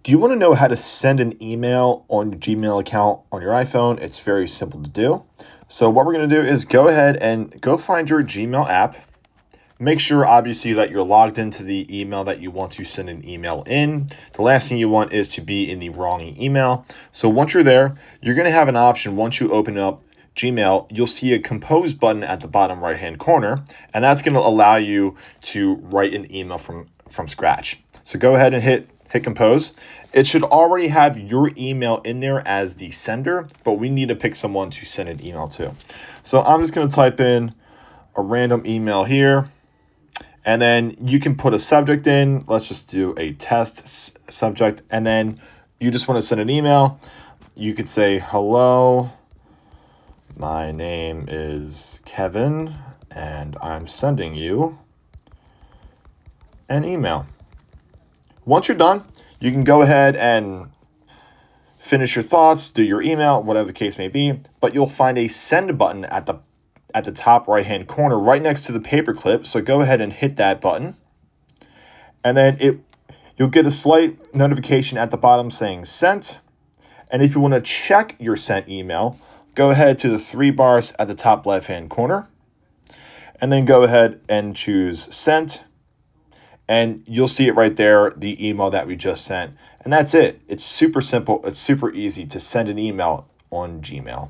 Do you want to know how to send an email on your Gmail account on your iPhone? It's very simple to do. So what we're going to do is go ahead and go find your Gmail app. Make sure, obviously, that you're logged into the email that you want to send an email in. The last thing you want is to be in the wrong email. So once you're there, you're going to have an option. Once you open up Gmail, you'll see a compose button at the bottom right-hand corner, and that's going to allow you to write an email from scratch. So go ahead and hit compose. It should already have your email in there as the sender, but we need to pick someone to send an email to. So I'm just going to type in a random email here. And then you can put a subject in. Let's just do a test subject. And then you just want to send an email. You could say, hello, my name is Kevin, and I'm sending you an email. Once you're done, you can go ahead and finish your thoughts, do your email, whatever the case may be. But you'll find a send button at the top right-hand corner right next to the paperclip. So go ahead and hit that button. And then you'll get a slight notification at the bottom saying sent. And if you want to check your sent email, go ahead to the 3 bars at the top left-hand corner. And then go ahead and choose sent. And you'll see it right there, the email that we just sent. And that's it. It's super simple. It's super easy to send an email on Gmail.